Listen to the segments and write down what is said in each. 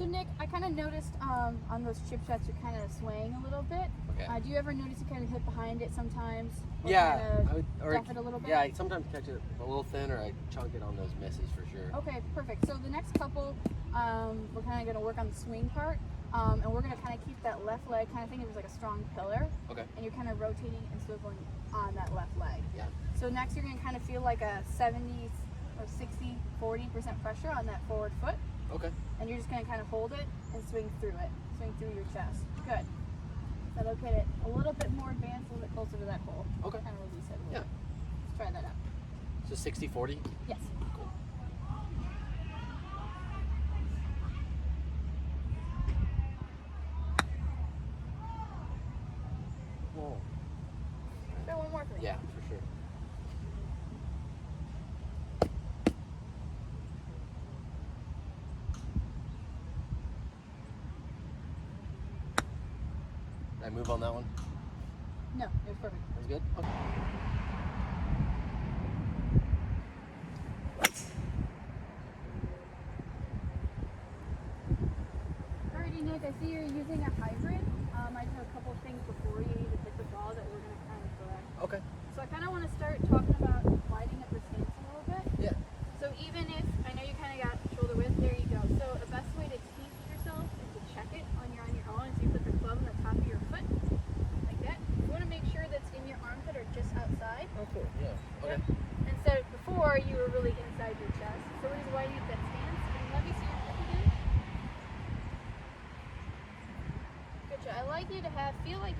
So Nick, I kind of noticed on those chip shots you're kind of swaying a little bit. Okay. Do you ever notice you kind of hit behind it sometimes? Or Yeah, kind I would, of or duff it a little bit? yeah, I sometimes catch it a little thin, or I chunk it on those misses for sure. Okay, perfect. So the next couple, we're kind of going to work on the swing part, and we're going to kind of keep that left leg kind of think of it as like a strong pillar. Okay. And you're kind of rotating and swiveling on that left leg. Yeah. So next you're going to kind of feel like a 70 or 60, 40% pressure on that forward foot. Okay. And you're just going to kind of hold it and swing through it. Swing through your chest. Good. That'll get it a little bit more advanced, a little bit closer to that hole. Okay. Kind of release it a little Yeah. bit. Let's try that out. So 60-40? Yes. Cool. Whoa. Try one more for me. Yeah, for sure. Did I move on that one? No, it was perfect. That was good? Okay. Alrighty, Nick, I see you're using a hybrid. I just have a couple things before you need to hit the ball that we're going to kind of correct. Okay. So I kind of want to start talking about lighting up the stance a little bit. Yeah. So even if, I know you kind of got shoulder width, there you go. So the best way to teach yourself is to check it on your own. So you put the club on the top of your foot, like that. You want to make sure that's in your armpit or just outside. Oh, cool. Yeah. Okay. And so before, you were really inside your chest. So we're just widening up that stance. And let me see your hip again. Good job. I like you to feel like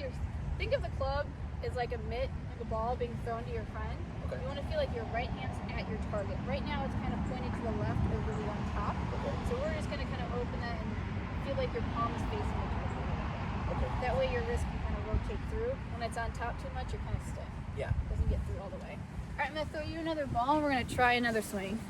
think of the club as like a mitt, like a ball being thrown to your friend. Okay. You want to feel like your right hand's at your target. Right now it's kind of pointed to the left or really on top. Okay. So we're just going to kind of open that and feel like your palm is facing the target. Okay. That way your wrist can kind of rotate through. When it's on top too much, you're kind of stiff. Yeah. It doesn't get through all the way. All right, I'm going to throw you another ball and we're going to try another swing.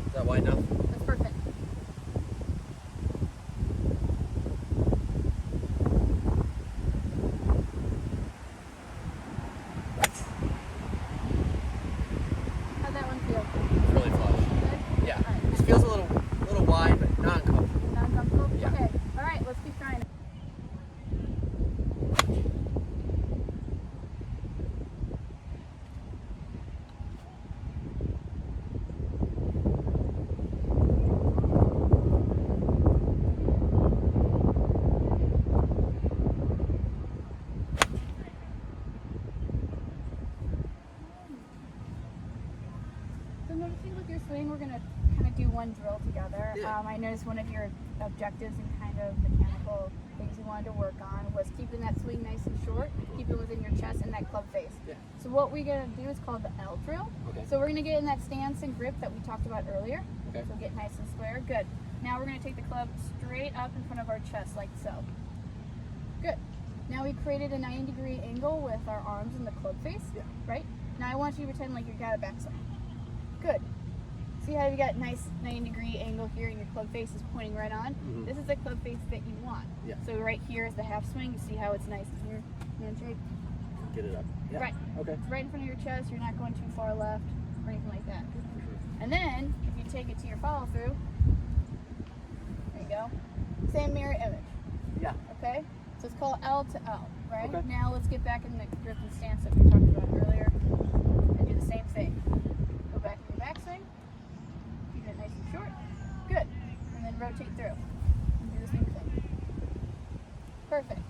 Is that wide enough? That's perfect. How'd that one feel? It's really flush. Good? Yeah. All right. This feels a little wide, but not uncomfortable. Not uncomfortable? Yeah. Okay. All right, let's keep trying it. So noticing with your swing, we're going to kind of do one drill together. Yeah. I noticed one of your objectives and kind of mechanical things you wanted to work on was keeping that swing nice and short, keep it within your chest and that club face. Yeah. So what we're going to do is called the L drill. Okay. So we're going to get in that stance and grip that we talked about earlier. Okay. So get nice and square. Good. Now we're going to take the club straight up in front of our chest like so. Good. Now we created a 90-degree angle with our arms and the club face. Yeah. Right? Now I want you to pretend like you got a backswing. Good. See how you got a nice 90-degree angle here and your club face is pointing right on? Mhm. This is the club face that you want. Yeah. So right here is the half swing. You see how it's nice in your handshake? Get it up. Yeah. Right. Okay. It's right in front of your chest. You're not going too far left or anything like that. For sure. And then, if you take it to your follow through, there you go. Same mirror image. Yeah. Okay? So it's called L to L, right? Okay. Now let's get back in the grip and stance that we talked about earlier and do the same thing. Go back in your backswing. Keep it nice and short. Good. And then rotate through. And do the same thing. Perfect.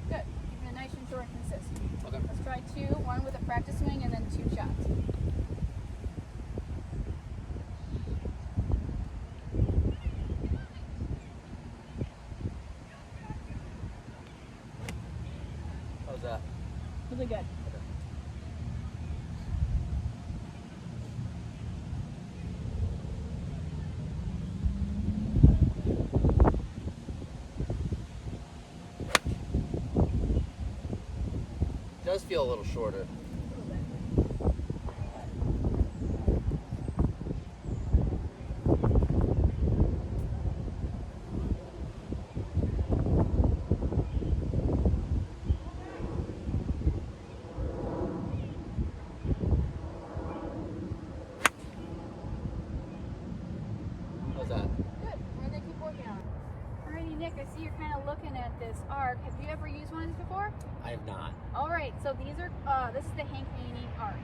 Good. Keeping it nice and short and consistent. Okay. Let's try two. One with a practice swing and then 2 shots. How's that? Really good. It does feel a little shorter. A little bit. Nick, I see you're kind of looking at this arc. Have you ever used one of these before? I have not. All right, so these are, this is the Hank Haney arc.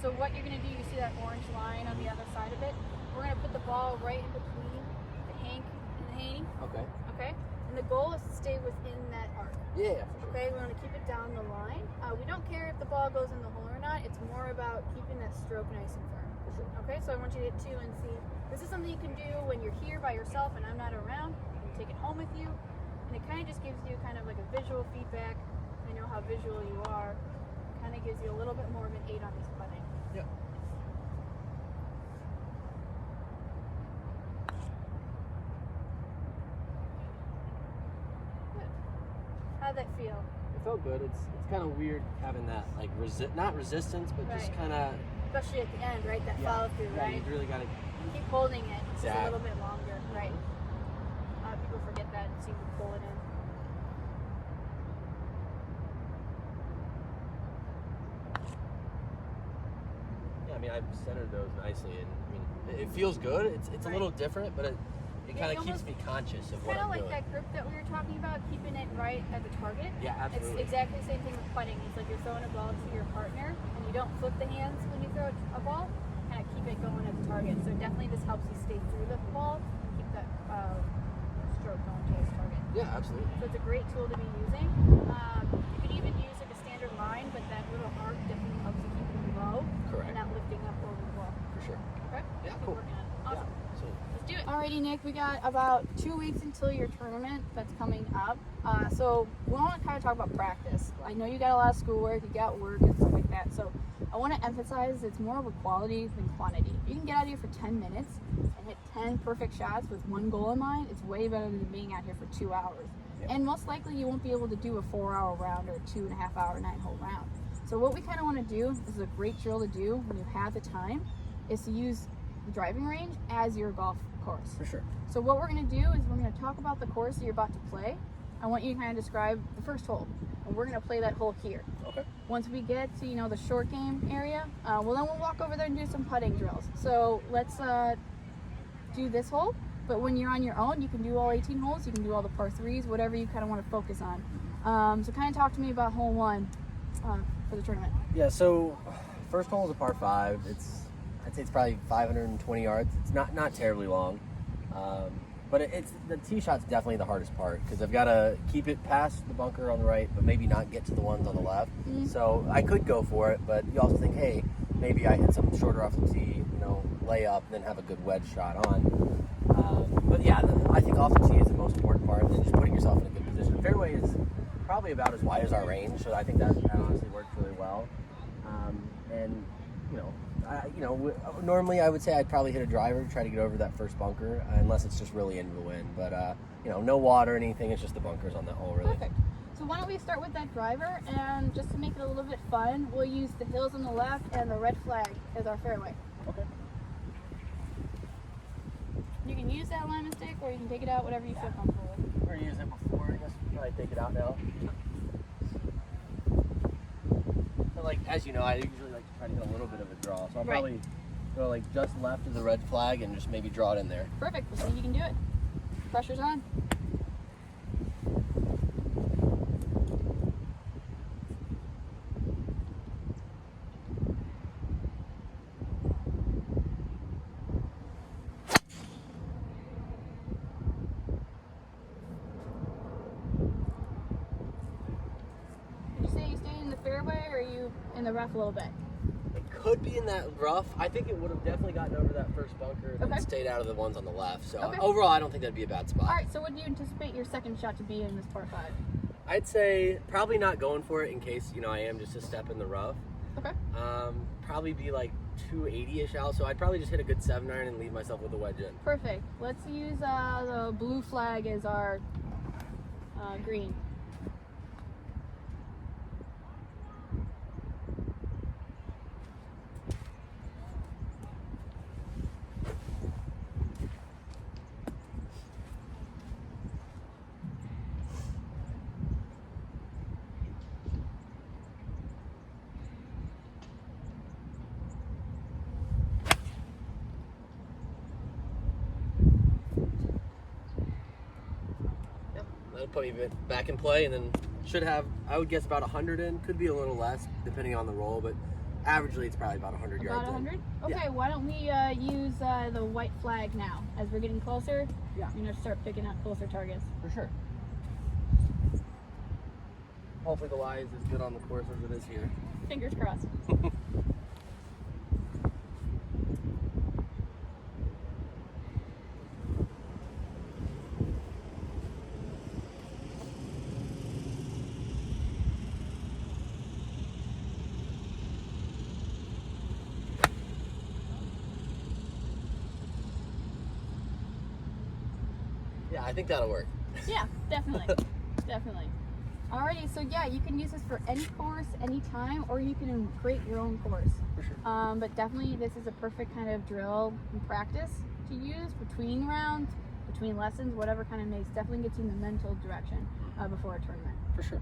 So what you're gonna do, you see that orange line on the other side of it? We're gonna put the ball right in between the Hank and the Haney. Okay. Okay? And the goal is to stay within that arc. Yeah, for sure. Okay, we want to keep it down the line. We don't care if the ball goes in the hole or not. It's more about keeping that stroke nice and firm. For sure. Okay, so I want you to hit 2 and see. This is something you can do when you're here by yourself and I'm not around. You can take it home with you. And it kind of just gives you kind of like a visual feedback. I know how visual you are. Kind of gives you a little bit more of an 8 on this putting. Yeah. Good. How'd that feel? It felt good. It's kind of weird having that like not resistance, but just Right. kind of. Especially at the end, right? That Yeah. follow through, Yeah, right? you really got to. Keep holding it just a Exactly. little bit longer, right? A lot of people forget that and seem to pull it in. Yeah, I mean, I've centered those nicely, and I mean, it feels good. It's a Right. little different, but it Yeah, kind of you keeps almost- me conscious of what Kind of I'm like doing. that grip that we were talking about, keeping it right at the target. Yeah, It's absolutely. exactly the same thing with putting. It's like you're throwing a ball to your partner, and you don't flip the hands when you throw a ball. Kind of keep it going at the target. So definitely this helps you stay through the ball and keep that stroke going towards target. Yeah, absolutely. So it's a great tool to be using. You can even use like a standard line, but that little arc definitely helps you keep it low Correct. and not lifting up over the ball. For sure. Okay? Yeah, Keep cool. working on it. Awesome. Yeah, so Let's do it. Alrighty, Nick, we got about 2 weeks until your tournament that's coming up. So we want to kind of talk about practice. I know you got a lot of schoolwork, you got work and stuff like that. So I want to emphasize it's more of a quality than quantity. You can get out here for 10 minutes and hit 10 perfect shots with one goal in mind. It's way better than being out here for 2 hours. Yep. And most likely you won't be able to do a 4-hour round or a 2.5-hour 9-hole round. So what we kind of want to do, this is a great drill to do when you have the time, is to use the driving range as your golf course. for sure. So what we're going to do is we're going to talk about the course that you're about to play. I want you to kind of describe the first hole, and we're going to play that hole here. Okay. Once we get to the short game area, then we'll walk over there and do some putting drills. So let's do this hole. But when you're on your own, you can do all 18 holes. You can do all the par 3s, whatever you kind of want to focus on. So kind of talk to me about hole 1 for the tournament. Yeah. So first hole is a par 5. I'd say it's probably 520 yards. It's not terribly long, but it's the tee shot's definitely the hardest part because I've got to keep it past the bunker on the right, but maybe not get to the ones on the left. Mhm. So I could go for it, but you also think, hey, maybe I hit something shorter off the tee, lay up, then have a good wedge shot on. But yeah, I think off the tee is the most important part, and then just putting yourself in a good position. Fairway is probably about as wide as our range, so I think that honestly works really well. And normally I would say I'd probably hit a driver to try to get over that first bunker, unless it's just really into the wind. But no water or anything. It's just the bunkers on that hole, really. Perfect. So why don't we start with that driver, and just to make it a little bit fun, we'll use the hills on the left and the red flag as our fairway. Okay. You can use that alignment stick, or you can take it out, whatever you feel comfortable with. We're using it before. I guess we'll probably take it out now. So, as you know, I usually like to try to get a little bit of a draw. So I'll Right. probably go just left of the red flag and just maybe draw it in there. Perfect. Let's see if you can do it. Pressure's on. Did you say you stayed in the fairway, or are you in the rough a little bit? It could be in that rough. I think it would have definitely gotten over that first bunker and Okay. then stayed out of the ones on the left. So Okay. overall, I don't think that'd be a bad spot. All right. So what do you anticipate your second shot to be in this par 5? I'd say probably not going for it in case, I am just a step in the rough. Okay. Probably be like 280-ish out. So I'd probably just hit a good 7-iron and leave myself with a wedge in. Perfect. Let's use the blue flag as our green. put me back in play, and then should have, I would guess, about 100 in. Could be a little less depending on the roll, but averagely it's probably about 100 yards. About 100? Okay, Yeah. why don't we use the white flag now? As we're getting closer, Yeah. you're gonna start picking up closer targets. For sure. Hopefully the lie is as good on the course as it is here. Fingers crossed. Yeah, I think that'll work. Yeah, definitely. Definitely. Alrighty, so yeah, you can use this for any course, anytime, or you can create your own course. For sure. But definitely this is a perfect kind of drill and practice to use between rounds, between lessons, whatever kind of makes, definitely gets you in the mental direction before a tournament. For sure.